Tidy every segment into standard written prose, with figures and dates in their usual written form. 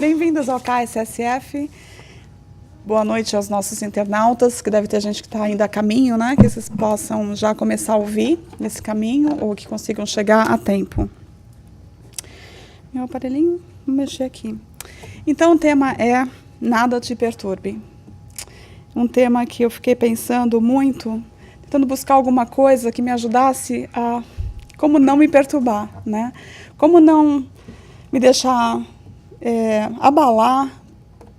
Bem-vindos ao KSSF. Boa noite aos nossos internautas, que deve ter gente que está ainda a caminho, né? Que vocês possam já começar a ouvir nesse caminho ou que consigam chegar a tempo. Meu aparelhinho, vou mexer aqui. Então, o tema é Nada Te Perturbe. Um tema que eu fiquei pensando muito, tentando buscar alguma coisa que me ajudasse a como não me perturbar, né? Como não me deixar abalar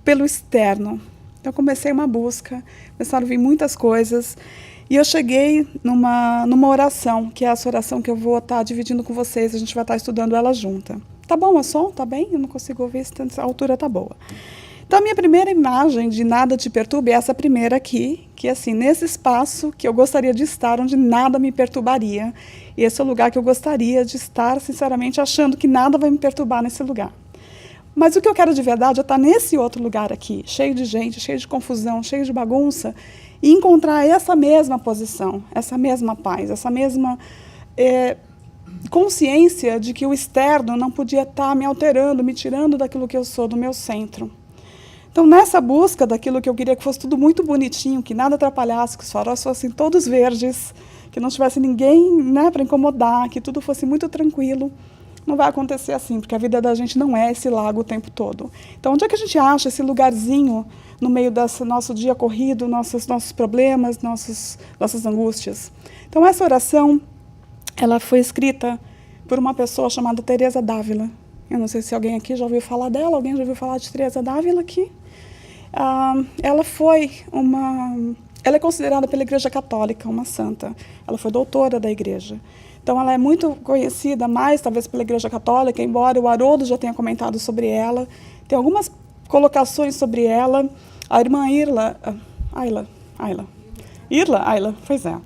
pelo externo. Então, comecei uma busca, começaram a vir muitas coisas, e eu cheguei numa oração, que é essa oração que eu vou estar dividindo com vocês, a gente vai estar estudando ela junta. Tá bom o som? Tá bem? Eu não consigo ouvir, a altura tá boa. Então, a minha primeira imagem de Nada Te Perturbe é essa primeira aqui, que assim, nesse espaço que eu gostaria de estar, onde nada me perturbaria, e esse é o lugar que eu gostaria de estar, sinceramente, achando que nada vai me perturbar nesse lugar. Mas o que eu quero de verdade é estar nesse outro lugar aqui, cheio de gente, cheio de confusão, cheio de bagunça, e encontrar essa mesma posição, essa mesma paz, essa mesma consciência de que o externo não podia estar me alterando, me tirando daquilo que eu sou, do meu centro. Então, nessa busca daquilo que eu queria que fosse tudo muito bonitinho, que nada atrapalhasse, que os faróis fossem todos verdes, que não tivesse ninguém, né, para incomodar, que tudo fosse muito tranquilo, não vai acontecer assim, porque a vida da gente não é esse lago o tempo todo. Então, onde é que a gente acha esse lugarzinho no meio desse nosso dia corrido, nossos problemas, nossas angústias? Então, essa oração, ela foi escrita por uma pessoa chamada Teresa d'Ávila. Eu não sei se alguém aqui já ouviu falar dela, alguém já ouviu falar de Teresa d'Ávila aqui? Ela é considerada pela Igreja Católica uma santa. Ela foi doutora da Igreja. Então, ela é muito conhecida mais, talvez, pela Igreja Católica, embora o Haroldo já tenha comentado sobre ela. Tem algumas colocações sobre ela. A irmã Ayla, pois é.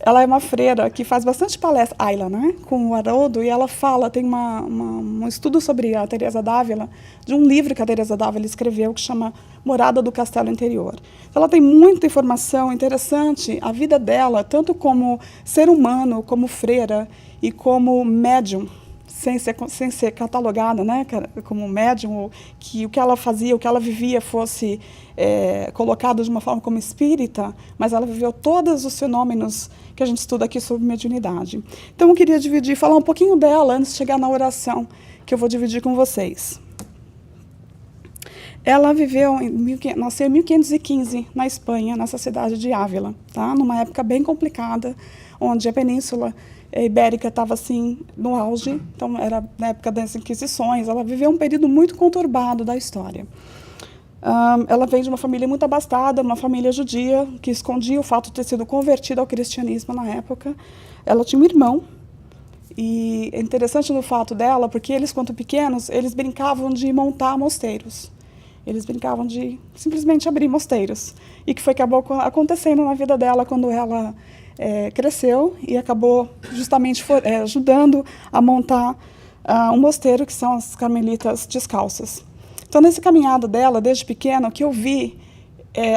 Ela é uma freira que faz bastante palestra, Ayla, né, com o Haroldo, e ela fala, tem um estudo sobre a Teresa d'Ávila, de um livro que a Teresa d'Ávila escreveu, que chama Morada do Castelo Interior. Então, ela tem muita informação interessante, a vida dela, tanto como ser humano, como freira e como médium, sem ser catalogada, né, como médium, que o que ela fazia, o que ela vivia fosse colocado de uma forma como espírita, mas ela viveu todos os fenômenos que a gente estuda aqui sobre mediunidade. Então, eu queria falar um pouquinho dela antes de chegar na oração, que eu vou dividir com vocês. Ela nasceu em 1515, na Espanha, nessa cidade de Ávila, tá? Numa época bem complicada, onde a Península Ibérica estava assim no auge, então era na época das Inquisições. Ela viveu um período muito conturbado da história. Ela vem de uma família muito abastada, uma família judia, que escondia o fato de ter sido convertida ao cristianismo na época. Ela tinha um irmão, e é interessante no fato dela, porque eles, quando pequenos, eles brincavam de montar mosteiros. Eles brincavam de simplesmente abrir mosteiros. E que foi que acabou acontecendo na vida dela quando ela cresceu e acabou justamente ajudando a montar um mosteiro, que são as Carmelitas Descalças. Então, nesse caminhado dela, desde pequena, o que eu vi,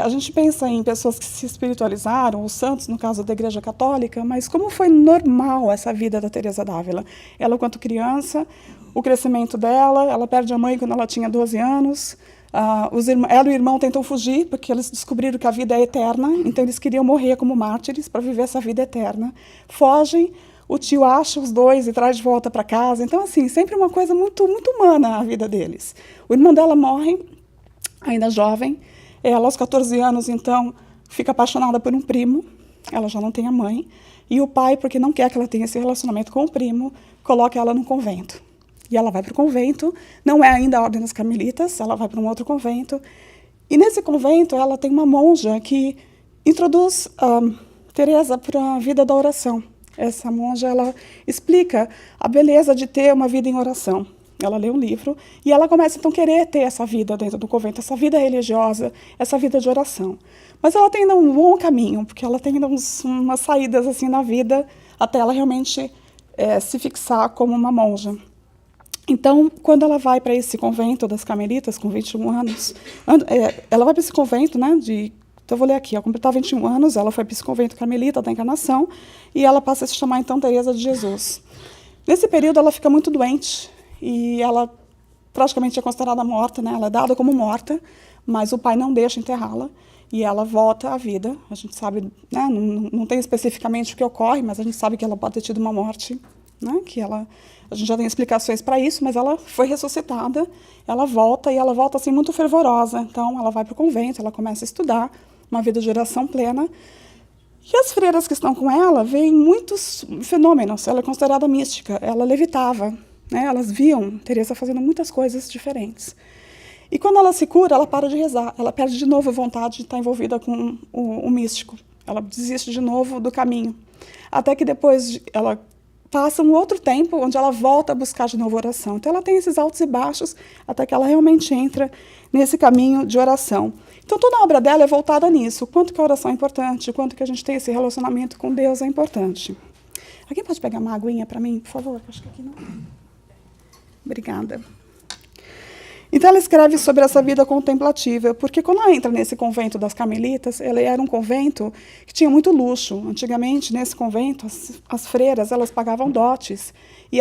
a gente pensa em pessoas que se espiritualizaram, os santos, no caso da Igreja Católica, mas como foi normal essa vida da Teresa d'Ávila? Ela, quando criança, o crescimento dela, ela perde a mãe quando ela tinha 12 anos, ela e o irmão tentam fugir, porque eles descobriram que a vida é eterna, então eles queriam morrer como mártires para viver essa vida eterna. Fogem, o tio acha os dois e traz de volta para casa. Então, assim, sempre uma coisa muito, muito humana a vida deles. O irmão dela morre, ainda jovem. Ela, aos 14 anos, então, fica apaixonada por um primo. Ela já não tem a mãe. E o pai, porque não quer que ela tenha esse relacionamento com o primo, coloca ela num convento. E ela vai para o convento. Não é ainda a Ordem das Carmelitas, ela vai para um outro convento. E nesse convento, ela tem uma monja que introduz Teresa para a vida da oração. Essa monja, ela explica a beleza de ter uma vida em oração. Ela lê um livro e ela começa, então, a querer ter essa vida dentro do convento, essa vida religiosa, essa vida de oração. Mas ela tem ainda um bom caminho, porque ela tem ainda umas saídas assim na vida, até ela realmente se fixar como uma monja. Então, quando ela vai para esse convento das Carmelitas, com 21 anos, ela vai para esse convento, né, então, eu vou ler aqui, ao completar 21 anos, ela foi para esse convento carmelita da Encarnação, e ela passa a se chamar, então, Teresa de Jesus. Nesse período, ela fica muito doente, e ela praticamente é considerada morta, né? Ela é dada como morta, mas o pai não deixa enterrá-la e ela volta à vida. A gente sabe, né? Não tem especificamente o que ocorre, mas a gente sabe que ela pode ter tido uma morte, né? A gente já tem explicações para isso, mas ela foi ressuscitada, ela volta e ela volta assim muito fervorosa. Então ela vai para o convento, ela começa a estudar, uma vida de oração plena. E as freiras que estão com ela veem muitos fenômenos. Ela é considerada mística, ela levitava, né? Elas viam Teresa fazendo muitas coisas diferentes. E quando ela se cura, ela para de rezar, ela perde de novo a vontade de estar envolvida com o místico. Ela desiste de novo do caminho. Até que depois ela passa um outro tempo onde ela volta a buscar de novo oração. Então ela tem esses altos e baixos até que ela realmente entra nesse caminho de oração. Então toda a obra dela é voltada nisso. O quanto que a oração é importante, o quanto que a gente tem esse relacionamento com Deus é importante. Alguém pode pegar uma aguinha para mim, por favor? Acho que aqui não tem. Obrigada. Então ela escreve sobre essa vida contemplativa, porque quando ela entra nesse convento das Carmelitas, ele era um convento que tinha muito luxo. Antigamente, nesse convento, as freiras elas pagavam dotes, e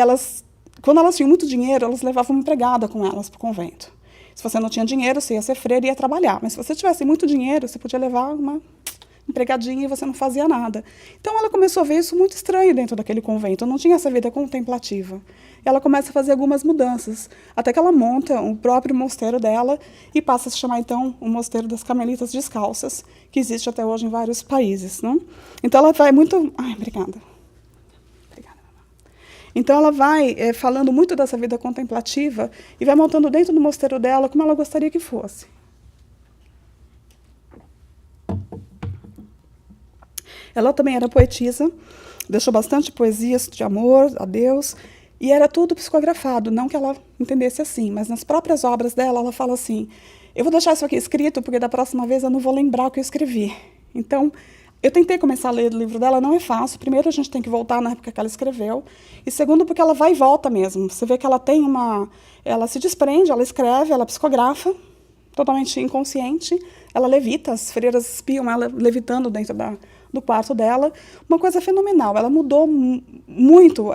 quando elas tinham muito dinheiro, elas levavam uma empregada com elas para o convento. Se você não tinha dinheiro, você ia ser freira e ia trabalhar, mas se você tivesse muito dinheiro, você podia levar uma empregadinha e você não fazia nada. Então ela começou a ver isso muito estranho dentro daquele convento, não tinha essa vida contemplativa. Ela começa a fazer algumas mudanças, até que ela monta o próprio mosteiro dela e passa a se chamar, então, o Mosteiro das Carmelitas Descalças, que existe até hoje em vários países. Não? Então ela vai muito... Ai, obrigada. Então ela vai falando muito dessa vida contemplativa e vai montando dentro do mosteiro dela como ela gostaria que fosse. Ela também era poetisa, deixou bastante poesias de amor a Deus, e era tudo psicografado, não que ela entendesse assim, mas nas próprias obras dela, ela fala assim, eu vou deixar isso aqui escrito, porque da próxima vez eu não vou lembrar o que eu escrevi. Então, eu tentei começar a ler o livro dela, não é fácil. Primeiro, a gente tem que voltar na época que ela escreveu, e segundo, porque ela vai e volta mesmo. Você vê que ela tem ela se desprende, ela escreve, ela psicografa, totalmente inconsciente, ela levita, as freiras espiam ela levitando dentro do quarto dela, uma coisa fenomenal. Ela mudou muito,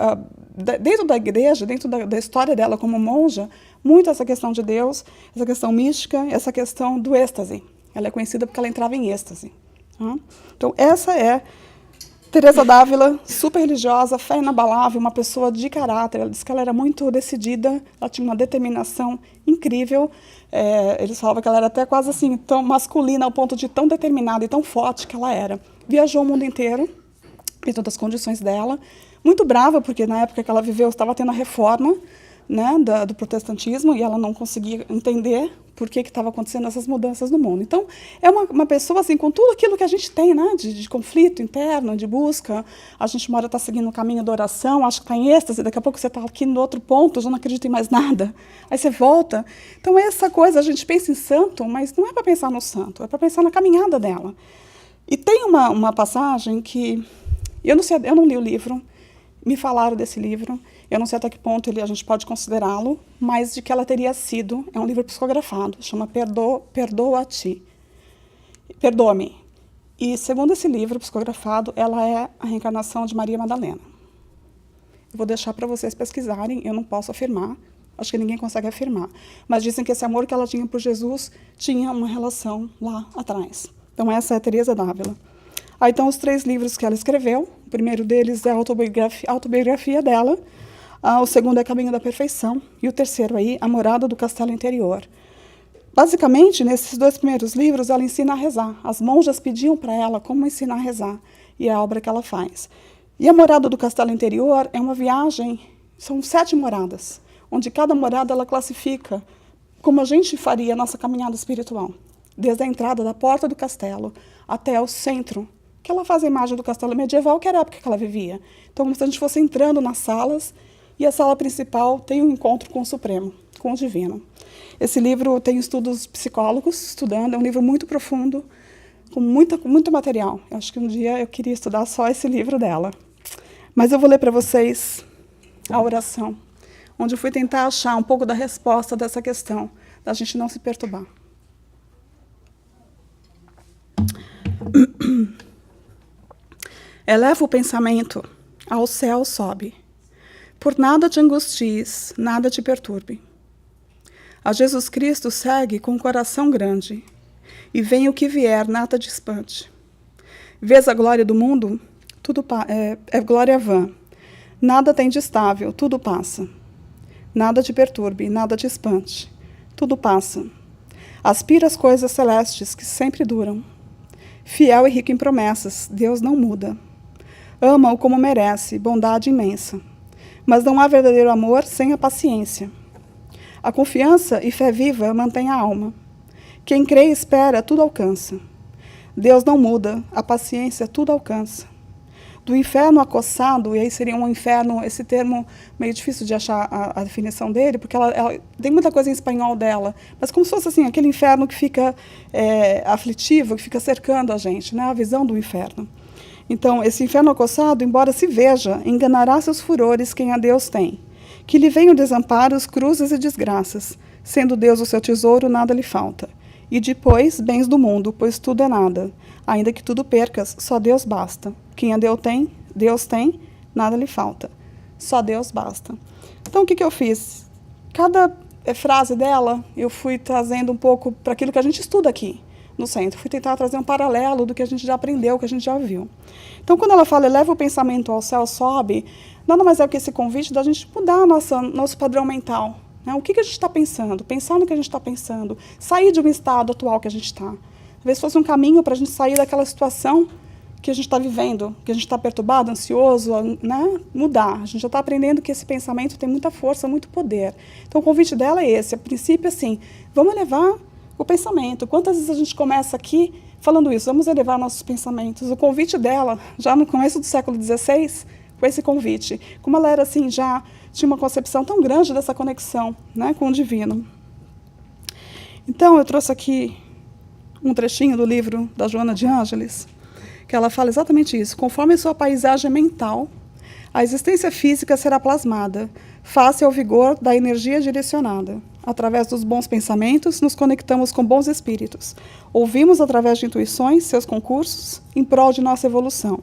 dentro da igreja, dentro da história dela como monja, muito essa questão de Deus, essa questão mística, essa questão do êxtase. Ela é conhecida porque ela entrava em êxtase. Tá? Então, essa é Teresa d'Ávila, super religiosa, fé inabalável, uma pessoa de caráter. Ela disse que ela era muito decidida, ela tinha uma determinação incrível. Eles falavam que ela era até quase assim, tão masculina, ao ponto de tão determinada e tão forte que ela era. Viajou o mundo inteiro, dentro das condições dela. Muito brava, porque na época que ela viveu estava tendo a reforma, né, do protestantismo, e ela não conseguia entender por que estava acontecendo essas mudanças no mundo. Então, é uma pessoa assim, com tudo aquilo que a gente tem, né, de conflito interno, de busca. A gente uma hora está seguindo o caminho da oração, acha que está em êxtase, daqui a pouco você está aqui no outro ponto, já não acredita em mais nada. Aí você volta. Então, essa coisa, a gente pensa em santo, mas não é para pensar no santo, é para pensar na caminhada dela. E tem uma passagem que... Eu não li o livro, me falaram desse livro, eu não sei até que ponto a gente pode considerá-lo, mas de que ela teria sido, é um livro psicografado, chama Perdoa-te, Perdoa-me. E, segundo esse livro psicografado, ela é a reencarnação de Maria Madalena. Eu vou deixar para vocês pesquisarem, eu não posso afirmar, acho que ninguém consegue afirmar, mas dizem que esse amor que ela tinha por Jesus tinha uma relação lá atrás. Então, essa é a Teresa d'Ávila. Aí estão os 3 livros que ela escreveu. O primeiro deles é a autobiografia dela. O segundo é Caminho da Perfeição. E o terceiro aí, A Morada do Castelo Interior. Basicamente, nesses 2 primeiros livros, ela ensina a rezar. As monjas pediam para ela como ensinar a rezar. E é a obra que ela faz. E A Morada do Castelo Interior é uma viagem, são 7 moradas, onde cada morada ela classifica como a gente faria a nossa caminhada espiritual. Desde a entrada da porta do castelo até o centro, que ela faz a imagem do castelo medieval, que era a época que ela vivia. Então, como se a gente fosse entrando nas salas, e a sala principal tem um encontro com o Supremo, com o Divino. Esse livro tem estudos psicólogos, estudando, é um livro muito profundo, com muito material. Eu acho que um dia eu queria estudar só esse livro dela. Mas eu vou ler para vocês a oração, onde eu fui tentar achar um pouco da resposta dessa questão, da gente não se perturbar. Eleva o pensamento, ao céu sobe. Por nada te angusties, nada te perturbe. A Jesus Cristo segue com um coração grande, e vem o que vier, nada te espante. Vês a glória do mundo? Tudo é glória vã. Nada tem de estável, tudo passa. Nada te perturbe, nada te espante. Tudo passa. Aspira as coisas celestes que sempre duram. Fiel e rico em promessas, Deus não muda. Ama-o como merece, bondade imensa. Mas não há verdadeiro amor sem a paciência. A confiança e fé viva mantém a alma. Quem crê e espera, tudo alcança. Deus não muda, a paciência tudo alcança. Do inferno acossado, e aí seria um inferno, esse termo meio difícil de achar a definição dele, porque ela tem muita coisa em espanhol dela, mas como se fosse assim, aquele inferno que fica aflitivo, que fica cercando a gente, né? A visão do inferno. Então, esse inferno acossado, embora se veja, enganará seus furores quem a Deus tem. Que lhe venham desamparos, cruzes e desgraças. Sendo Deus o seu tesouro, nada lhe falta. E depois, bens do mundo, pois tudo é nada. Ainda que tudo percas, só Deus basta. Quem a Deus tem, nada lhe falta. Só Deus basta. Então, o que eu fiz? Cada frase dela, eu fui trazendo um pouco para aquilo que a gente estuda aqui no centro. Fui tentar trazer um paralelo do que a gente já aprendeu, que a gente já viu. Então, quando ela fala, eleva o pensamento ao céu, sobe, nada mais é que esse convite da gente mudar nosso padrão mental. Né? O que a gente está pensando? Pensar no que a gente está pensando. Sair de um estado atual que a gente está. Talvez fosse um caminho para a gente sair daquela situação que a gente está vivendo, que a gente está perturbado, ansioso, né? Mudar. A gente já está aprendendo que esse pensamento tem muita força, muito poder. Então, o convite dela é esse. A princípio, assim, vamos elevar o pensamento. Quantas vezes a gente começa aqui falando isso? Vamos elevar nossos pensamentos. O convite dela, já no começo do século XVI, com esse convite. Como ela era assim, já tinha uma concepção tão grande dessa conexão, né, com o divino. Então, eu trouxe aqui um trechinho do livro da Joana de Ângeles, que ela fala exatamente isso. Conforme sua paisagem mental, a existência física será plasmada, face ao vigor da energia direcionada. Através dos bons pensamentos, nos conectamos com bons espíritos. Ouvimos através de intuições seus concursos em prol de nossa evolução.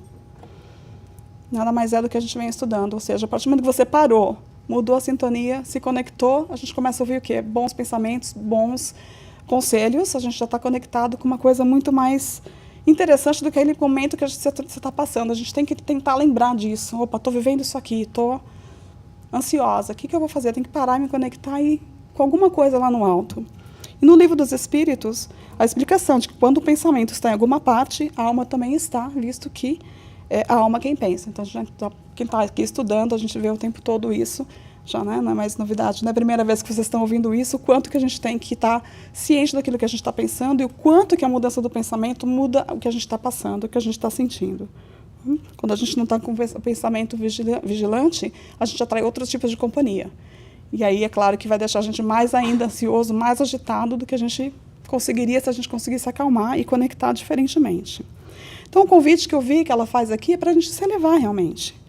Nada mais é do que a gente vem estudando. Ou seja, a partir do momento que você parou, mudou a sintonia, se conectou, a gente começa a ouvir o quê? Bons pensamentos, bons conselhos. A gente já está conectado com uma coisa muito mais interessante do que aquele momento que você está passando. A gente tem que tentar lembrar disso. Opa, estou vivendo isso aqui, estou ansiosa. O que eu vou fazer? Tem que parar e me conectar com alguma coisa lá no alto. E no Livro dos Espíritos, a explicação de que quando o pensamento está em alguma parte, a alma também está, visto que é a alma quem pensa. Então, quem está aqui estudando, a gente vê o tempo todo isso, já, né, não é mais novidade, não é a primeira vez que vocês estão ouvindo isso, o quanto que a gente tem que estar ciente daquilo que a gente está pensando e o quanto que a mudança do pensamento muda o que a gente está passando, o que a gente está sentindo. Quando a gente não está com o pensamento vigilante, a gente atrai outros tipos de companhia. E aí, é claro que vai deixar a gente mais ainda ansioso, mais agitado do que a gente conseguiria se a gente conseguisse acalmar e conectar diferentemente. Então, o convite que eu vi que ela faz aqui é para a gente se elevar realmente.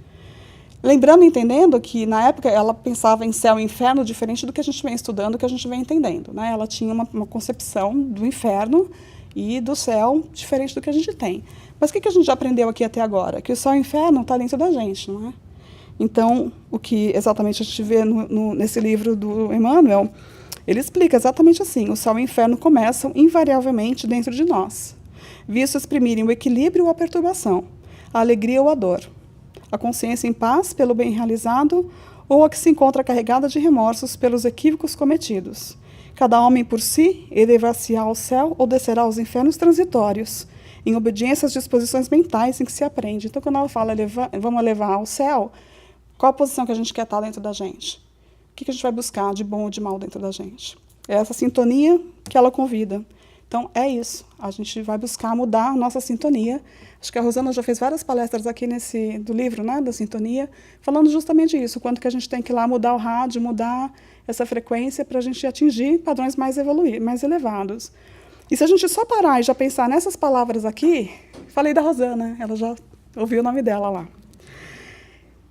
Lembrando e entendendo que, na época, ela pensava em céu e inferno diferente do que a gente vem estudando, que a gente vem entendendo. Né? Ela tinha uma concepção do inferno e do céu diferente do que a gente tem. Mas o que a gente já aprendeu aqui até agora? Que o céu e o inferno está dentro da gente, não é? Então, o que exatamente a gente vê nesse livro do Emmanuel, ele explica exatamente assim, o céu e o inferno começam invariavelmente dentro de nós, visto exprimirem o equilíbrio ou a perturbação, a alegria ou a dor, a consciência em paz pelo bem realizado ou a que se encontra carregada de remorsos pelos equívocos cometidos. Cada homem por si elevar-se-á ao céu ou descerá aos infernos transitórios, em obediência às disposições mentais em que se aprende. Então, quando ela fala vamos elevar ao céu, qual a posição que a gente quer estar dentro da gente? O que a gente vai buscar de bom ou de mal dentro da gente? É essa sintonia que ela convida. Então, é isso. A gente vai buscar mudar a nossa sintonia. Acho que a Rosana já fez várias palestras aqui do livro, né, da sintonia, falando justamente isso, o quanto que a gente tem que ir lá mudar o rádio, mudar essa frequência para a gente atingir padrões mais elevados. E se a gente só parar e já pensar nessas palavras aqui, falei da Rosana, ela já ouviu o nome dela lá.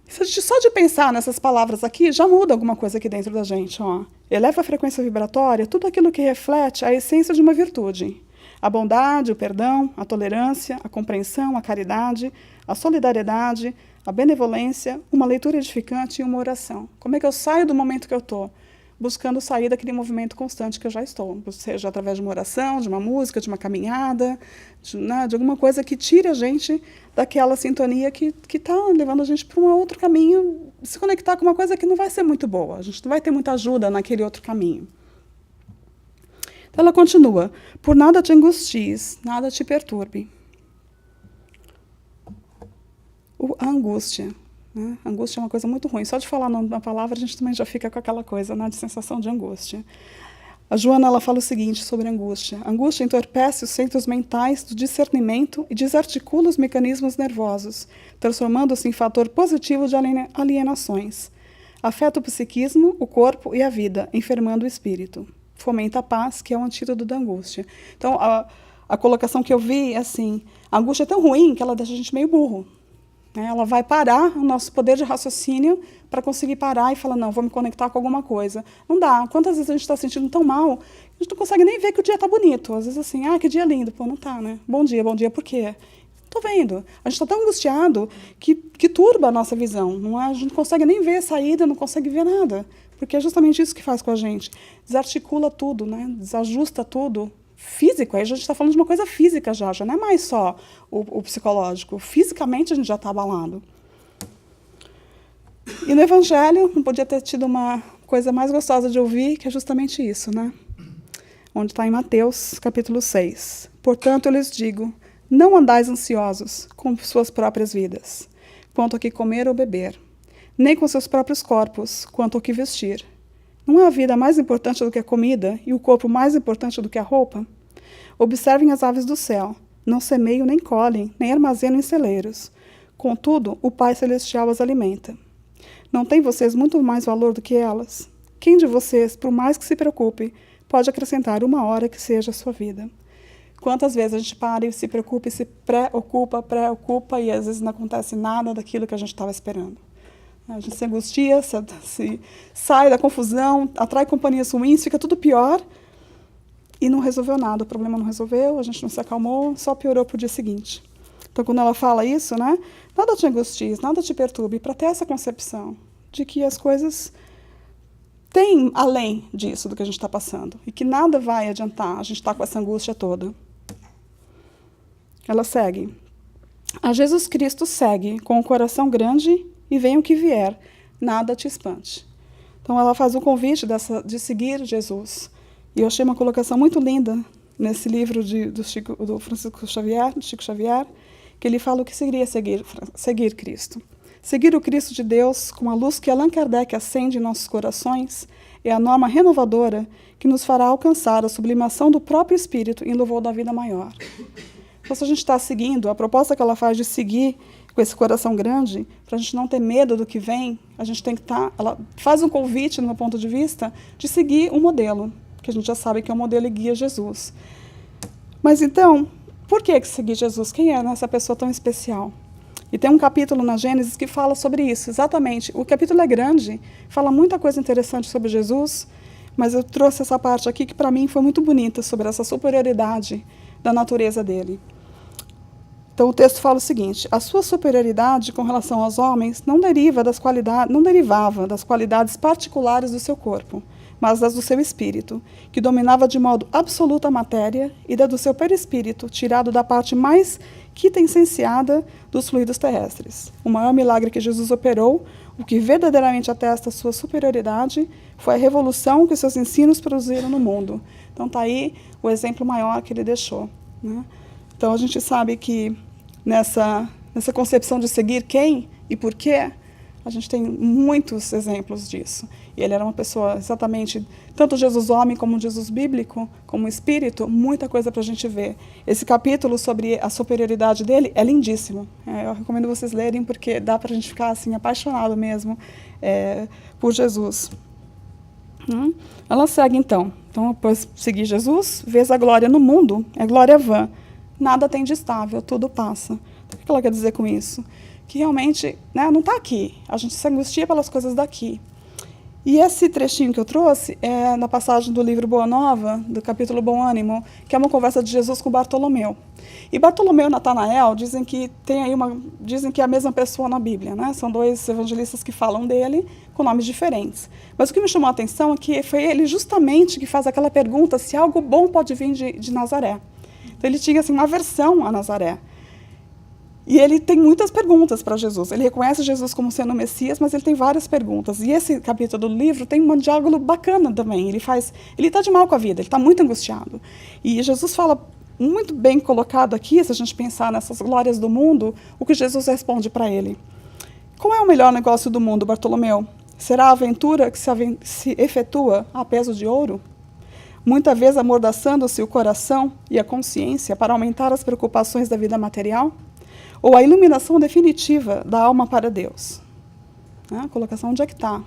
Se a gente só de pensar nessas palavras aqui, já muda alguma coisa aqui dentro da gente. Ó. Eleva a frequência vibratória, tudo aquilo que reflete a essência de uma virtude. A bondade, o perdão, a tolerância, a compreensão, a caridade, a solidariedade, a benevolência, uma leitura edificante e uma oração. Como é que eu saio do momento que eu estou? buscando sair daquele movimento constante que eu já estou, seja através de uma oração, de uma música, de uma caminhada, de alguma coisa que tire a gente daquela sintonia que está levando a gente para um outro caminho, se conectar com uma coisa que não vai ser muito boa, a gente não vai ter muita ajuda naquele outro caminho. Então ela continua, por nada te angusties, nada te perturbe. A angústia. Né? Angústia é uma coisa muito ruim. Só de falar na palavra, a gente também já fica com aquela coisa, né, de sensação de angústia. A Joana ela fala o seguinte sobre a angústia. A angústia entorpece os centros mentais do discernimento e desarticula os mecanismos nervosos, transformando-se em fator positivo de alienações. Afeta o psiquismo, o corpo e a vida, enfermando o espírito. Fomenta a paz, que é o antídoto da angústia. Então, a colocação que eu vi é assim, a angústia é tão ruim que ela deixa a gente meio burro. Ela vai parar o nosso poder de raciocínio para conseguir parar e falar, não, vou me conectar com alguma coisa. Não dá. Quantas vezes a gente está sentindo tão mal, a gente não consegue nem ver que o dia está bonito. Às vezes assim, que dia lindo. Pô, não está, né? Bom dia, por quê? Estou vendo. A gente está tão angustiado que turba a nossa visão. Não é? A gente não consegue nem ver a saída, não consegue ver nada. Porque é justamente isso que faz com a gente. Desarticula tudo, né? Desajusta tudo. Físico, aí a gente está falando de uma coisa física já não é mais só o psicológico. Fisicamente a gente já está abalado. E no Evangelho, não podia ter tido uma coisa mais gostosa de ouvir, que é justamente isso, né? Onde está em Mateus, capítulo 6. Portanto, eu lhes digo, não andais ansiosos com suas próprias vidas, quanto ao que comer ou beber, nem com seus próprios corpos, quanto ao que vestir. Não é a vida mais importante do que a comida e o corpo mais importante do que a roupa? Observem as aves do céu. Não semeiam, nem colhem, nem armazenam em celeiros. Contudo, o Pai Celestial as alimenta. Não têm vocês muito mais valor do que elas? Quem de vocês, por mais que se preocupe, pode acrescentar uma hora que seja a sua vida? Quantas vezes a gente para e se preocupa e se preocupa e às vezes não acontece nada daquilo que a gente estava esperando. A gente se angustia, se sai da confusão, atrai companhias ruins, fica tudo pior e não resolveu nada. O problema não resolveu, a gente não se acalmou, só piorou para o dia seguinte. Então, quando ela fala isso, né, nada te angusties, nada te perturbe, para ter essa concepção de que as coisas têm além disso do que a gente está passando e que nada vai adiantar a gente estar com essa angústia toda. Ela segue. A Jesus Cristo segue com o coração grande e venha o que vier, nada te espante. Então ela faz o convite de seguir Jesus. E eu achei uma colocação muito linda nesse livro do Francisco Xavier, do Chico Xavier, que ele fala o que seria seguir Cristo. Seguir o Cristo de Deus com a luz que Allan Kardec acende em nossos corações é a norma renovadora que nos fará alcançar a sublimação do próprio espírito em louvor da vida maior. Então, se a gente está seguindo, a proposta que ela faz de seguir com esse coração grande, para a gente não ter medo do que vem, a gente tem que estar... Ela faz um convite, no meu ponto de vista, de seguir um modelo, que a gente já sabe que é o modelo e guia Jesus. Mas então, por que seguir Jesus? Quem é essa pessoa tão especial? E tem um capítulo na Gênesis que fala sobre isso, exatamente. O capítulo é grande, fala muita coisa interessante sobre Jesus, mas eu trouxe essa parte aqui que para mim foi muito bonita, sobre essa superioridade da natureza dele. Então o texto fala o seguinte: a sua superioridade com relação aos homens não derivava das qualidades particulares do seu corpo, mas das do seu espírito, que dominava de modo absoluto a matéria, e da do seu perispírito, tirado da parte mais quintessenciada dos fluidos terrestres. O maior milagre que Jesus operou, o que verdadeiramente atesta a sua superioridade, foi a revolução que os seus ensinos produziram no mundo. Então está aí o exemplo maior que ele deixou, né? Então a gente sabe que nessa concepção de seguir quem e por quê, a gente tem muitos exemplos disso. E ele era uma pessoa exatamente, tanto Jesus homem como Jesus bíblico, como espírito, muita coisa para a gente ver. Esse capítulo sobre a superioridade dele é lindíssimo. Eu recomendo vocês lerem, porque dá para a gente ficar assim, apaixonado mesmo por Jesus. Ela segue então. Então, após seguir Jesus, vês a glória no mundo, é glória vã. Nada tem de estável, tudo passa. O que ela quer dizer com isso? Que realmente, né, não está aqui. A gente se angustia pelas coisas daqui. E esse trechinho que eu trouxe é na passagem do livro Boa Nova, do capítulo Bom Ânimo, que é uma conversa de Jesus com Bartolomeu. E Bartolomeu e Natanael dizem que é a mesma pessoa na Bíblia, né? São dois evangelistas que falam dele com nomes diferentes. Mas o que me chamou a atenção é que foi ele justamente que faz aquela pergunta se algo bom pode vir de Nazaré. Então ele tinha assim, uma aversão a Nazaré. E ele tem muitas perguntas para Jesus. Ele reconhece Jesus como sendo o Messias, mas ele tem várias perguntas. E esse capítulo do livro tem um diálogo bacana também. Ele está de mal com a vida, ele está muito angustiado. E Jesus fala muito bem colocado aqui, se a gente pensar nessas glórias do mundo, o que Jesus responde para ele. Qual é o melhor negócio do mundo, Bartolomeu? Será a aventura que se efetua a peso de ouro? Muita vez amordaçando-se o coração e a consciência para aumentar as preocupações da vida material? Ou a iluminação definitiva da alma para Deus? A colocação onde é que está?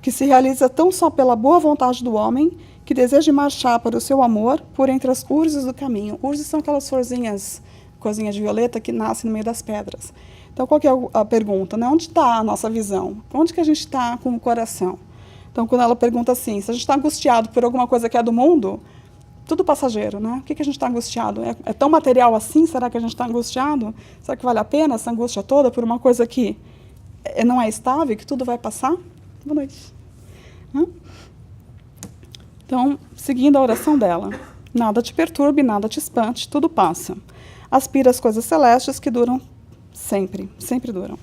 Que se realiza tão só pela boa vontade do homem, que deseja marchar para o seu amor por entre as urzes do caminho. Urzes são aquelas florzinhas, coisinhas de violeta que nascem no meio das pedras. Então, qual que é a pergunta? Né? Onde está a nossa visão? Onde que a gente está com o coração? Então, quando ela pergunta assim, se a gente está angustiado por alguma coisa que é do mundo, tudo passageiro, né? O que a gente está angustiado? É tão material assim? Será que a gente está angustiado? Será que vale a pena essa angústia toda por uma coisa que não é estável, que tudo vai passar? Boa noite. Então, seguindo a oração dela. Nada te perturbe, nada te espante, tudo passa. Aspira as coisas celestes que duram sempre, sempre duram.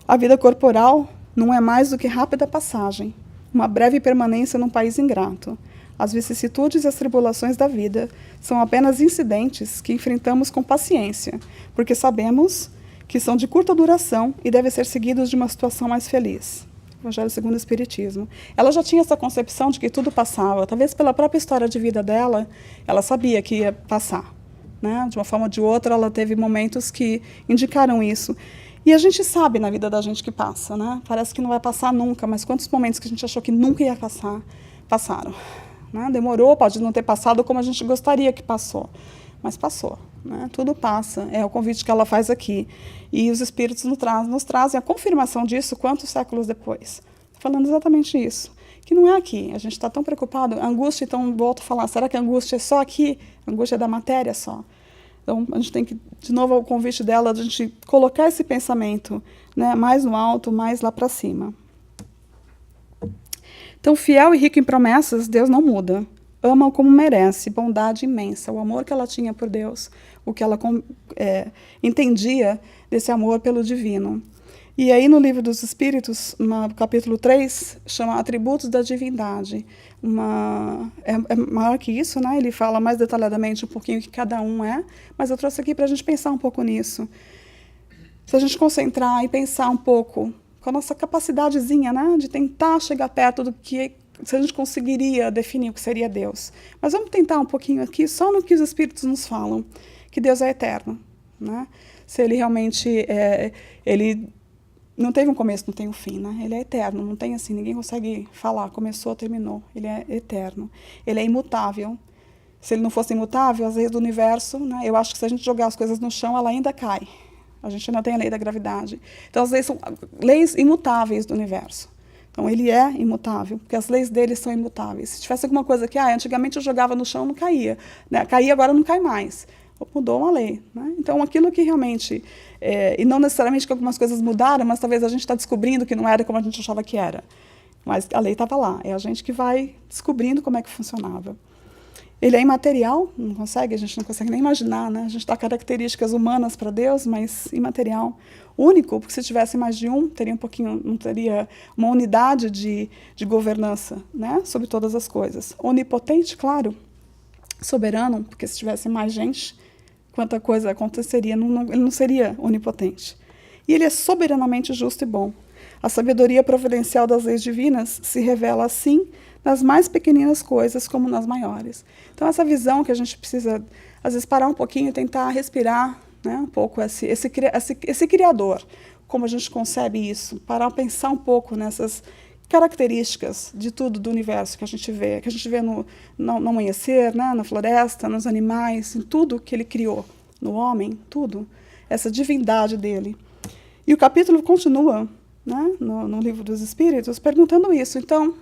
A vida corporal não é mais do que rápida passagem, uma breve permanência num país ingrato. As vicissitudes e as tribulações da vida são apenas incidentes que enfrentamos com paciência, porque sabemos que são de curta duração e devem ser seguidos de uma situação mais feliz. Evangelho segundo o Espiritismo. Ela já tinha essa concepção de que tudo passava. Talvez pela própria história de vida dela, ela sabia que ia passar. Né? De uma forma ou de outra, ela teve momentos que indicaram isso. E a gente sabe na vida da gente que passa. Né? Parece que não vai passar nunca, mas quantos momentos que a gente achou que nunca ia passar, passaram. Né? Demorou, pode não ter passado como a gente gostaria que passou, mas passou. Né? Tudo passa, é o convite que ela faz aqui. E os Espíritos nos trazem a confirmação disso quantos séculos depois. Falando exatamente isso, que não é aqui. A gente está tão preocupado, angústia, então volto a falar, será que a angústia é só aqui? A angústia é da matéria só? Então, a gente tem que, de novo, o convite dela, a gente colocar esse pensamento, né, mais no alto, mais lá para cima. Então, fiel e rico em promessas, Deus não muda. Ama-o como merece, bondade imensa, o amor que ela tinha por Deus, o que ela entendia desse amor pelo divino. E aí, no Livro dos Espíritos, no capítulo 3, chama Atributos da Divindade. É maior que isso, né? Ele fala mais detalhadamente um pouquinho o que cada um é, mas eu trouxe aqui para a gente pensar um pouco nisso. Se a gente concentrar e pensar um pouco com a nossa capacidadezinha, né, de tentar chegar perto do que se a gente conseguiria definir o que seria Deus. Mas vamos tentar um pouquinho aqui só no que os Espíritos nos falam, que Deus é eterno. Né? Se ele realmente ele não teve um começo, não tem um fim. Né? Ele é eterno, não tem assim, ninguém consegue falar, começou, terminou. Ele é eterno. Ele é imutável. Se ele não fosse imutável, as leis do universo, né, eu acho que se a gente jogar as coisas no chão, ela ainda cai. A gente ainda tem a lei da gravidade. Então, as leis são leis imutáveis do universo. Então, ele é imutável, porque as leis dele são imutáveis. Se tivesse alguma coisa que, antigamente eu jogava no chão, não caía. Né? Caía, agora não cai mais. Mudou uma lei. Né? Então, aquilo que realmente... e não necessariamente que algumas coisas mudaram, mas talvez a gente está descobrindo que não era como a gente achava que era. Mas a lei estava lá. É a gente que vai descobrindo como é que funcionava. Ele é imaterial, a gente não consegue nem imaginar, né? A gente dá características humanas para Deus, mas imaterial. Único, porque se tivesse mais de um, não teria uma unidade de governança, né? Sobre todas as coisas. Onipotente, claro. Soberano, porque se tivesse mais gente, quanta coisa aconteceria, ele não seria onipotente. E ele é soberanamente justo e bom. A sabedoria providencial das leis divinas se revela assim nas mais pequeninas coisas como nas maiores. Então, essa visão que a gente precisa, às vezes, parar um pouquinho e tentar respirar, né, um pouco esse Criador, como a gente concebe isso, parar pensar um pouco nessas características de tudo do universo que a gente vê no amanhecer, né, na floresta, nos animais, em tudo que ele criou, no homem, tudo, essa divindade dele. E o capítulo continua né, no Livro dos Espíritos, perguntando isso. Então,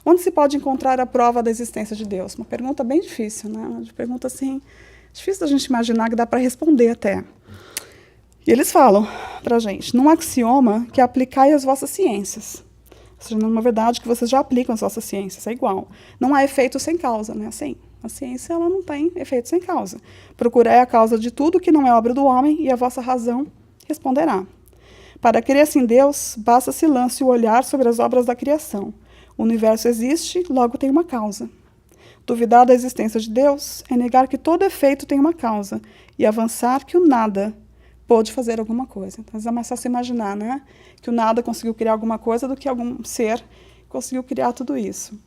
onde se pode encontrar a prova da existência de Deus? Uma pergunta bem difícil, né? Uma pergunta assim, difícil da gente imaginar que dá para responder até. E eles falam para a gente, num axioma que aplicai às vossas ciências. Ou seja, numa verdade que vocês já aplicam às vossas ciências, é igual. Não há efeito sem causa, né? Assim, a ciência ela não tem efeito sem causa. Procurai a causa de tudo que não é obra do homem e a vossa razão responderá. Para crer-se em Deus, basta-se lance o olhar sobre as obras da criação. O universo existe, logo tem uma causa. Duvidar da existência de Deus é negar que todo efeito tem uma causa e avançar que o nada pôde fazer alguma coisa. Então, é mais fácil imaginar, né? Que o nada conseguiu criar alguma coisa do que algum ser conseguiu criar tudo isso.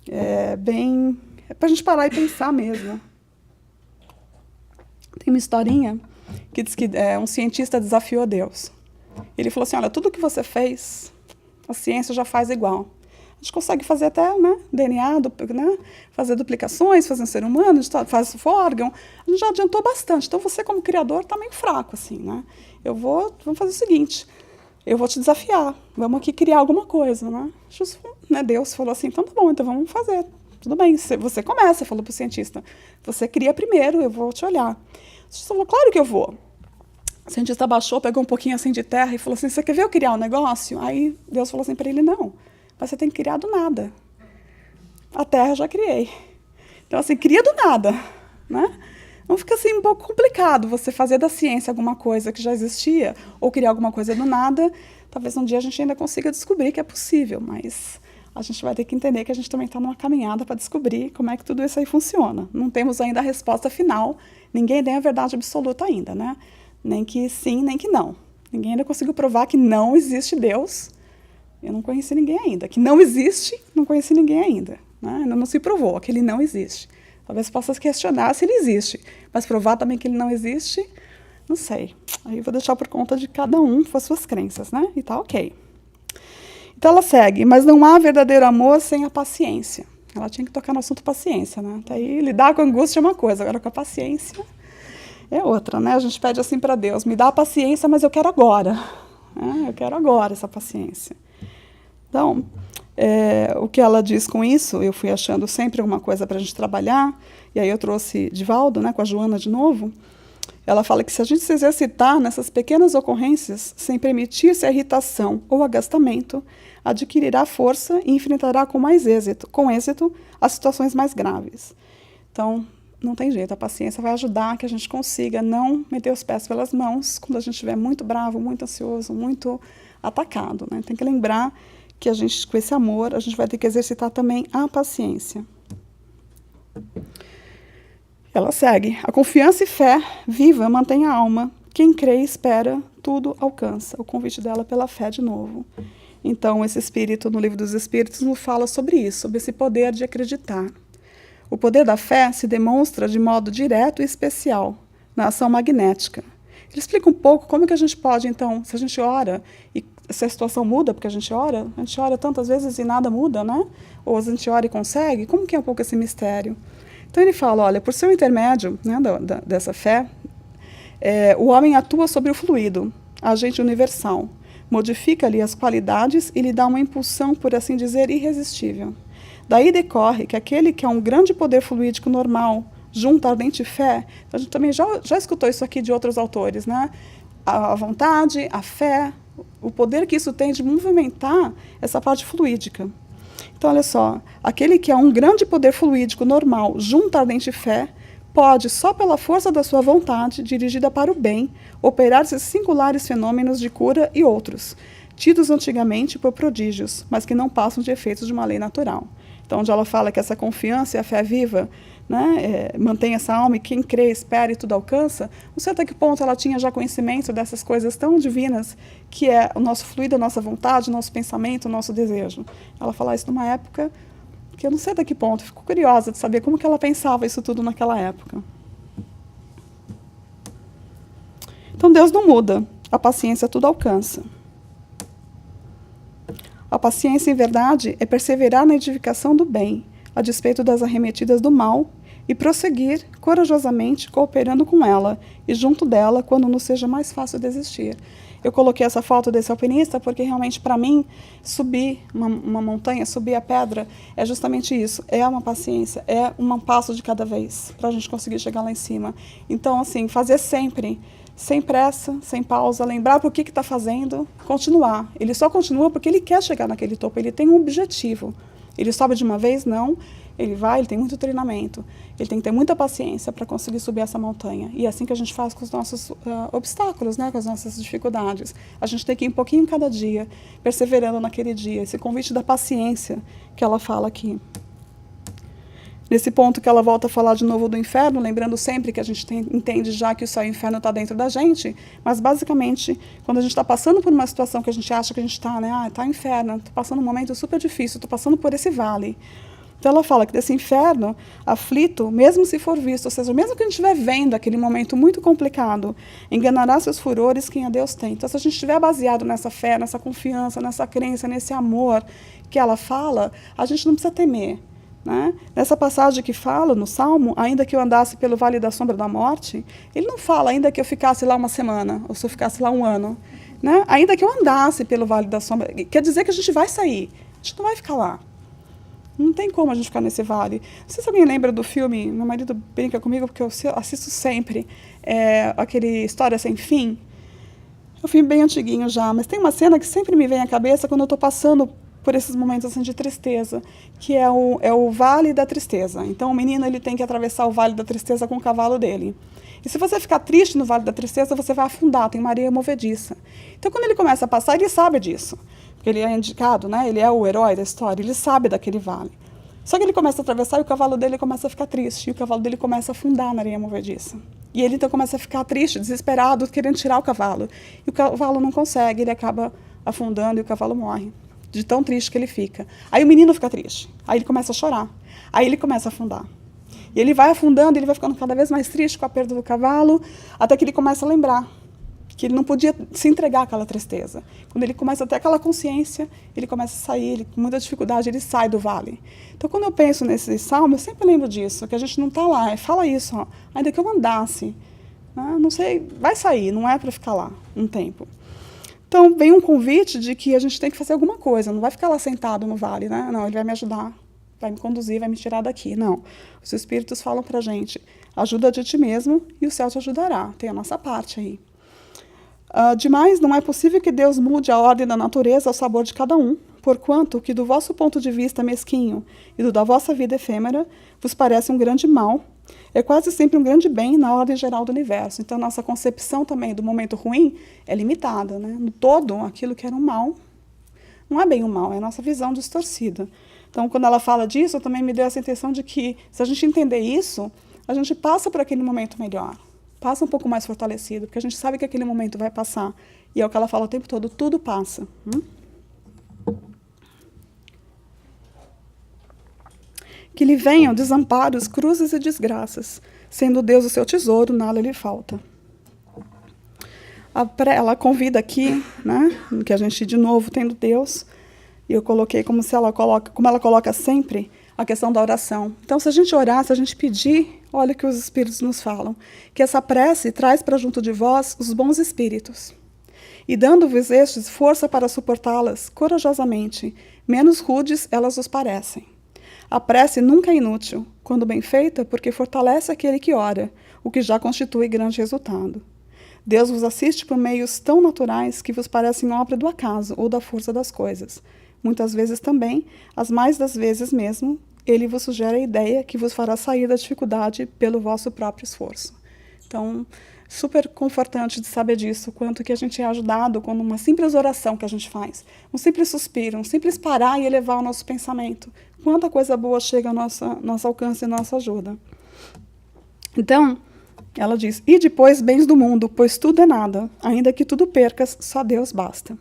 É para a gente parar e pensar mesmo. Tem uma historinha que diz que um cientista desafiou Deus. Ele falou assim, olha, tudo que você fez, a ciência já faz igual. A gente consegue fazer até, né, DNA, né, fazer duplicações, fazer um ser humano, faz órgão. A gente já adiantou bastante. Então, você, como criador, está meio fraco, assim, né? Vamos fazer o seguinte, eu vou te desafiar, vamos aqui criar alguma coisa, né? Deus falou assim, então tá bom, então vamos fazer. Tudo bem, você começa, falou para o cientista. Você cria primeiro, eu vou te olhar. O cientista falou, claro que eu vou. O cientista abaixou, pegou um pouquinho assim de terra e falou assim, você quer ver eu criar um negócio? Aí Deus falou assim para ele, não. Mas você tem que criar do nada. A terra eu já criei. Então, assim, cria do nada, né? Não fica assim um pouco complicado você fazer da ciência alguma coisa que já existia ou criar alguma coisa do nada. Talvez um dia a gente ainda consiga descobrir que é possível, mas a gente vai ter que entender que a gente também está numa caminhada para descobrir como é que tudo isso aí funciona. Não temos ainda a resposta final. Ninguém tem a verdade absoluta ainda, né? Nem que sim, nem que não. Ninguém ainda conseguiu provar que não existe Deus. Eu não conheci ninguém ainda. Que não existe, não conheci ninguém ainda. Né? Ainda não se provou que ele não existe. Talvez possa questionar se ele existe. Mas provar também que ele não existe, não sei. Aí eu vou deixar por conta de cada um com as suas crenças, né? E tá ok. Então ela segue. Mas não há verdadeiro amor sem a paciência. Ela tinha que tocar no assunto paciência, né? Até aí lidar com a angústia é uma coisa. Agora com a paciência é outra, né? A gente pede assim para Deus. Me dá a paciência, mas eu quero agora. Eu quero agora essa paciência. Então, o que ela diz com isso, eu fui achando sempre alguma coisa para a gente trabalhar, e aí eu trouxe Divaldo, né, com a Joana de novo. Ela fala que se a gente se exercitar nessas pequenas ocorrências, sem permitir-se a irritação ou agastamento, adquirirá força e enfrentará com êxito as situações mais graves. Então, não tem jeito, a paciência vai ajudar que a gente consiga não meter os pés pelas mãos quando a gente estiver muito bravo, muito ansioso, muito atacado, né? Tem que lembrar que a gente, com esse amor, a gente vai ter que exercitar também a paciência. Ela segue. A confiança e fé viva mantém a alma. Quem crê e espera, tudo alcança. O convite dela pela fé de novo. Então, esse espírito, no Livro dos Espíritos, nos fala sobre isso, sobre esse poder de acreditar. O poder da fé se demonstra de modo direto e especial na ação magnética. Ele explica um pouco como que a gente pode, então, se a gente ora e se a situação muda, porque a gente ora tantas vezes e nada muda, né? Ou a gente ora e consegue, como que é um pouco esse mistério? Então ele fala, olha, por seu intermédio, né, dessa fé, o homem atua sobre o fluido, agente universal, modifica-lhe as qualidades e lhe dá uma impulsão, por assim dizer, irresistível. Daí decorre que aquele que é um grande poder fluídico normal, junto à ardente fé, a gente também já escutou isso aqui de outros autores, né? A vontade, a fé, o poder que isso tem de movimentar essa parte fluídica. Então, olha só, aquele que é um grande poder fluídico normal, junto à ardente fé, pode, só pela força da sua vontade, dirigida para o bem, operar esses singulares fenômenos de cura e outros, tidos antigamente por prodígios, mas que não passam de efeitos de uma lei natural. Então, onde ela fala que essa confiança e a fé viva, né, mantém essa alma e quem crê, espera e tudo alcança, não sei até que ponto ela tinha já conhecimento dessas coisas tão divinas que é o nosso fluido, a nossa vontade, o nosso pensamento, o nosso desejo. Ela fala isso numa época que eu não sei até que ponto, fico curiosa de saber como que ela pensava isso tudo naquela época. Então Deus não muda, a paciência tudo alcança. A paciência, em verdade, é perseverar na edificação do bem, a despeito das arremetidas do mal, e prosseguir corajosamente cooperando com ela e junto dela quando nos seja mais fácil desistir. Eu coloquei essa foto desse alpinista porque realmente, para mim, subir uma montanha, subir a pedra, é justamente isso. É uma paciência, é um passo de cada vez para a gente conseguir chegar lá em cima. Então, assim, fazer sempre, sem pressa, sem pausa, lembrar para o que está fazendo, continuar. Ele só continua porque ele quer chegar naquele topo, ele tem um objetivo. Ele sobe de uma vez? Não. Ele vai, ele tem muito treinamento. Ele tem que ter muita paciência para conseguir subir essa montanha. E é assim que a gente faz com os nossos obstáculos, né, com as nossas dificuldades. A gente tem que ir um pouquinho cada dia, perseverando naquele dia. Esse convite da paciência que ela fala aqui. Nesse ponto que ela volta a falar de novo do inferno, lembrando sempre que a gente entende já que o céu e o inferno está dentro da gente, mas basicamente, quando a gente está passando por uma situação que a gente acha que a gente está, né, está inferno, estou passando um momento super difícil, estou passando por esse vale. Então ela fala que desse inferno aflito, mesmo se for visto, ou seja, mesmo que a gente estiver vendo aquele momento muito complicado, enganará seus furores quem a Deus tem. Então se a gente estiver baseado nessa fé, nessa confiança, nessa crença, nesse amor que ela fala, a gente não precisa temer. Né? Nessa passagem que fala no Salmo, ainda que eu andasse pelo vale da sombra da morte, ele não fala ainda que eu ficasse lá uma semana, ou se eu ficasse lá um ano. Né? Ainda que eu andasse pelo vale da sombra, quer dizer que a gente vai sair, a gente não vai ficar lá. Não tem como a gente ficar nesse vale. Não sei se alguém lembra do filme, meu marido brinca comigo porque eu assisto sempre, aquele História Sem Fim. É um filme bem antiguinho já, mas tem uma cena que sempre me vem à cabeça quando eu estou passando por esses momentos assim, de tristeza, que é o Vale da Tristeza. Então, o menino ele tem que atravessar o Vale da Tristeza com o cavalo dele. E se você ficar triste no Vale da Tristeza, você vai afundar, tem Maria movediça. Então, quando ele começa a passar, ele sabe disso. Porque ele é indicado, né? Ele é o herói da história, ele sabe daquele vale. Só que ele começa a atravessar e o cavalo dele começa a ficar triste. E o cavalo dele começa a afundar na areia movediça. E ele então começa a ficar triste, desesperado, querendo tirar o cavalo. E o cavalo não consegue, ele acaba afundando e o cavalo morre. De tão triste que ele fica. Aí o menino fica triste. Aí ele começa a chorar. Aí ele começa a afundar. E ele vai afundando, ele vai ficando cada vez mais triste com a perda do cavalo, até que ele começa a lembrar que ele não podia se entregar àquela tristeza. Quando ele começa a ter aquela consciência, ele começa a sair, ele, com muita dificuldade, ele sai do vale. Então, quando eu penso nesse salmo, eu sempre lembro disso, que a gente não está lá. Fala isso, ó, ainda que eu andasse, né, não sei, vai sair, não é para ficar lá um tempo. Então, vem um convite de que a gente tem que fazer alguma coisa, não vai ficar lá sentado no vale, né? Não, ele vai me ajudar, vai me conduzir, vai me tirar daqui. Não, os Espíritos falam para a gente, ajuda de ti mesmo e o céu te ajudará, tem a nossa parte aí. Demais, não é possível que Deus mude a ordem da natureza ao sabor de cada um, porquanto que do vosso ponto de vista mesquinho e do da vossa vida efêmera vos parece um grande mal, é quase sempre um grande bem na ordem geral do universo. Então, nossa concepção também do momento ruim é limitada. Né? No todo, aquilo que era um mal, não é bem um mal, é a nossa visão distorcida. Então, quando ela fala disso, também me deu essa intenção de que, se a gente entender isso, a gente passa por aquele momento melhor. Passa um pouco mais fortalecido, porque a gente sabe que aquele momento vai passar. E é o que ela fala o tempo todo, tudo passa. Que lhe venham desamparos, cruzes e desgraças. Sendo Deus o seu tesouro, nada lhe falta. Ela convida aqui, né, que a gente, de novo, tendo Deus, e eu coloquei como ela coloca sempre, a questão da oração. Então, se a gente orar, se a gente pedir, olha o que os Espíritos nos falam, que essa prece traz para junto de vós os bons espíritos. E dando-vos estes força para suportá-las corajosamente, menos rudes elas os parecem. A prece nunca é inútil, quando bem feita, porque fortalece aquele que ora, o que já constitui grande resultado. Deus vos assiste por meios tão naturais que vos parecem obra do acaso ou da força das coisas. Muitas vezes também, as mais das vezes mesmo, ele vos sugere a ideia que vos fará sair da dificuldade pelo vosso próprio esforço. Então, super confortante de saber disso, quanto que a gente é ajudado com uma simples oração que a gente faz, um simples suspiro, um simples parar e elevar o nosso pensamento. Quanta coisa boa chega ao nosso alcance e nossa ajuda. Então, ela diz, e depois bens do mundo, pois tudo é nada, ainda que tudo percas, só Deus basta.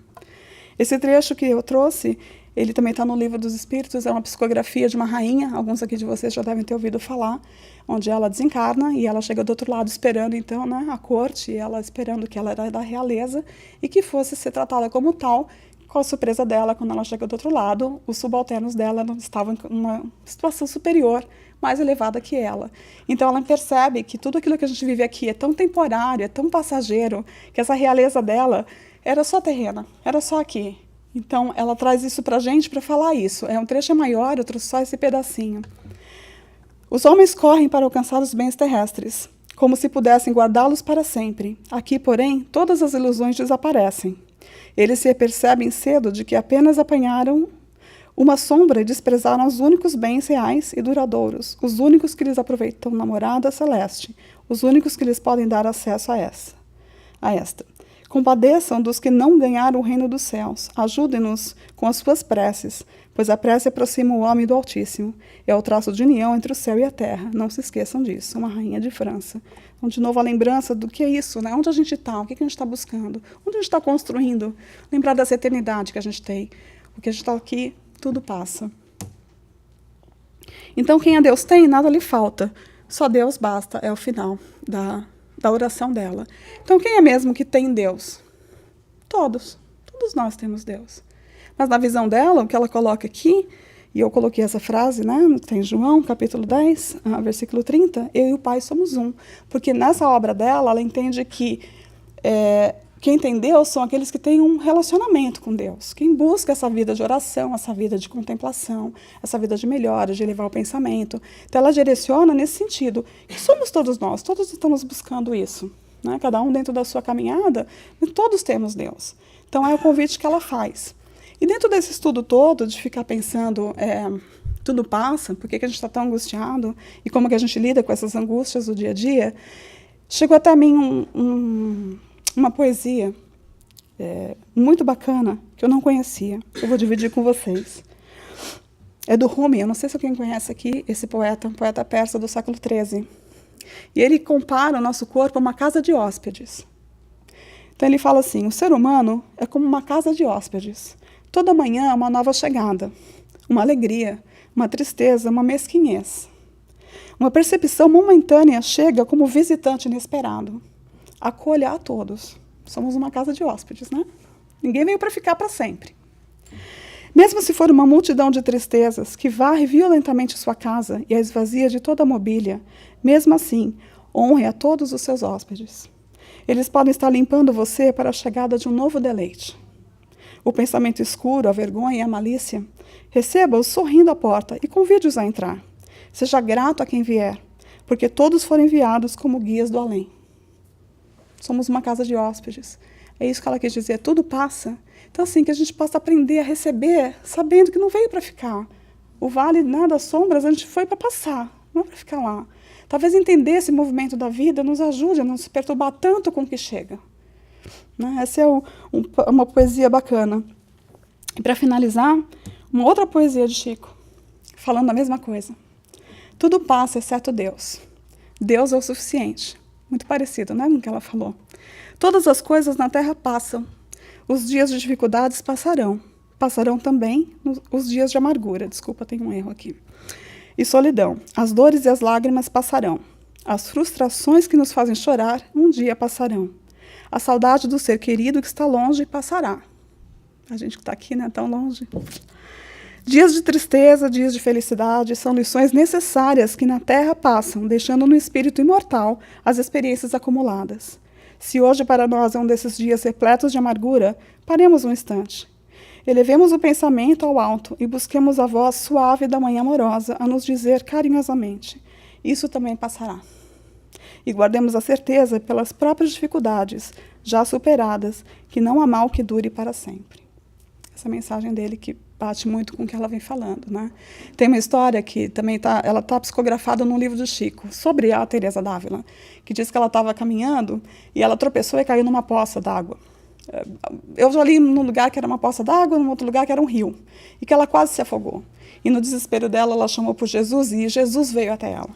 Esse trecho que eu trouxe, ele também está no Livro dos Espíritos, é uma psicografia de uma rainha, alguns aqui de vocês já devem ter ouvido falar, onde ela desencarna e ela chega do outro lado esperando, então, né, a corte, e ela esperando que ela era da realeza e que fosse ser tratada como tal, Qual a surpresa dela quando ela chega do outro lado? Os subalternos dela estavam em uma situação superior, mais elevada que ela. Então ela percebe que tudo aquilo que a gente vive aqui é tão temporário, é tão passageiro, que essa realeza dela era só terrena, era só aqui. Então ela traz isso para a gente para falar isso. É um trecho maior, eu trouxe só esse pedacinho. Os homens correm para alcançar os bens terrestres, como se pudessem guardá-los para sempre. Aqui, porém, todas as ilusões desaparecem. Eles se apercebem cedo de que apenas apanharam uma sombra e desprezaram os únicos bens reais e duradouros, os únicos que lhes aproveitam na morada celeste, os únicos que lhes podem dar acesso a esta. Compadeçam dos que não ganharam o reino dos céus. Ajudem-nos com as suas preces, pois a prece aproxima o homem do Altíssimo. É o traço de união entre o céu e a terra. Não se esqueçam disso. Uma rainha de França. Então, de novo, a lembrança do que é isso, né? Onde a gente está, o que a gente está buscando, onde a gente está construindo. Lembrar dessa eternidade que a gente tem. O que a gente está aqui, tudo passa. Então, quem a Deus tem, nada lhe falta. Só Deus basta, é o final da oração dela. Então, quem é mesmo que tem Deus? Todos. Todos nós temos Deus. Mas na visão dela, o que ela coloca aqui, e eu coloquei essa frase, né? Tem João, capítulo 10, versículo 30, eu e o Pai somos um. Porque nessa obra dela, ela entende que quem tem Deus são aqueles que têm um relacionamento com Deus. Quem busca essa vida de oração, essa vida de contemplação, essa vida de melhora, de elevar o pensamento. Então, ela direciona nesse sentido. Que somos todos nós, todos estamos buscando isso. Né? Cada um dentro da sua caminhada, mas todos temos Deus. Então, é o convite que ela faz. E dentro desse estudo todo, de ficar pensando, tudo passa, por que a gente está tão angustiado, e como que a gente lida com essas angústias do dia a dia, chegou até mim uma poesia muito bacana, que eu não conhecia. Eu vou dividir com vocês. É do Rumi, eu não sei se alguém conhece aqui esse poeta, um poeta persa do século XIII. E ele compara o nosso corpo a uma casa de hóspedes. Então ele fala assim, o ser humano é como uma casa de hóspedes. Toda manhã é uma nova chegada, uma alegria, uma tristeza, uma mesquinhez. Uma percepção momentânea chega como visitante inesperado. Acolha a todos. Somos uma casa de hóspedes, né? Ninguém veio para ficar para sempre. Mesmo se for uma multidão de tristezas que varre violentamente sua casa e a esvazia de toda a mobília, mesmo assim, honre a todos os seus hóspedes. Eles podem estar limpando você para a chegada de um novo deleite. O pensamento escuro, a vergonha e a malícia, receba-os sorrindo à porta e convide-os a entrar. Seja grato a quem vier, porque todos foram enviados como guias do além. Somos uma casa de hóspedes. É isso que ela quis dizer, tudo passa. Então, assim, que a gente possa aprender a receber, sabendo que não veio para ficar. O vale, né, das sombras, a gente foi para passar, não é para ficar lá. Talvez entender esse movimento da vida nos ajude a não se perturbar tanto com o que chega. Né? Essa é uma poesia bacana. E, para finalizar, uma outra poesia de Chico, falando a mesma coisa. Tudo passa, exceto Deus. Deus é o suficiente. Muito parecido, né, com o que ela falou. Todas as coisas na terra passam. Os dias de dificuldades passarão. Passarão também os dias de amargura. Desculpa, tem um erro aqui. E solidão. As dores e as lágrimas passarão. As frustrações que nos fazem chorar um dia passarão. A saudade do ser querido que está longe passará. A gente que está aqui, né, tão longe. Dias de tristeza, dias de felicidade, são lições necessárias que na Terra passam, deixando no espírito imortal as experiências acumuladas. Se hoje para nós é um desses dias repletos de amargura, paremos um instante. Elevemos o pensamento ao alto e busquemos a voz suave da Mãe amorosa a nos dizer carinhosamente, isso também passará. E guardemos a certeza pelas próprias dificuldades, já superadas, que não há mal que dure para sempre. Essa mensagem dele que bate muito com o que ela vem falando, né? Tem uma história que também ela está psicografada num livro do Chico, sobre a Teresa d'Ávila, que diz que ela estava caminhando e ela tropeçou e caiu numa poça d'água. Eu já li num lugar que era uma poça d'água, num outro lugar que era um rio, e que ela quase se afogou. E no desespero dela, ela chamou por Jesus e Jesus veio até ela.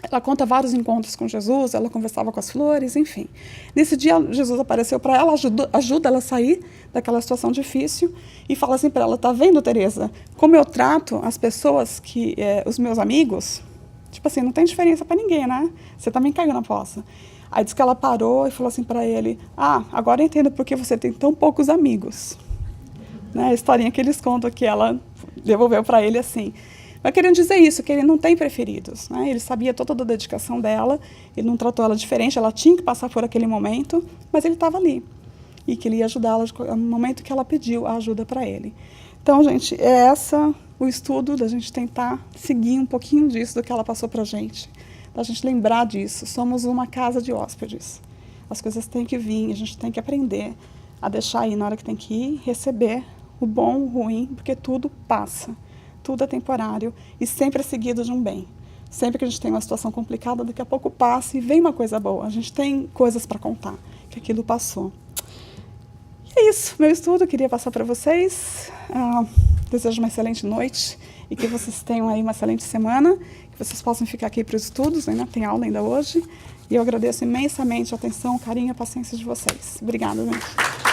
Ela conta vários encontros com Jesus, ela conversava com as flores, enfim. Nesse dia, Jesus apareceu para ela, ajuda ela a sair daquela situação difícil e fala assim para ela, tá vendo, Teresa, como eu trato as pessoas, os meus amigos, tipo assim, não tem diferença para ninguém, né? Você também caiu na poça. Aí diz que ela parou e falou assim para ele, agora eu entendo por que você tem tão poucos amigos. né? A historinha que eles contam que ela devolveu para ele assim. Mas querendo dizer isso, que ele não tem preferidos, né? Ele sabia toda a dedicação dela, ele não tratou ela diferente, ela tinha que passar por aquele momento, mas ele estava ali. E que ele ia ajudá-la no momento que ela pediu a ajuda para ele. Então, gente, é o estudo da gente tentar seguir um pouquinho disso do que ela passou para a gente, da gente lembrar disso. Somos uma casa de hóspedes. As coisas têm que vir, a gente tem que aprender a deixar aí na hora que tem que ir, receber o bom, o ruim, porque tudo passa. Tudo é temporário e sempre é seguido de um bem. Sempre que a gente tem uma situação complicada, daqui a pouco passa e vem uma coisa boa. A gente tem coisas para contar, que aquilo passou. E é isso, meu estudo, eu queria passar para vocês. Desejo uma excelente noite e que vocês tenham aí uma excelente semana, que vocês possam ficar aqui para os estudos, né? Tem aula ainda hoje. E eu agradeço imensamente a atenção, o carinho e a paciência de vocês. Obrigada, gente.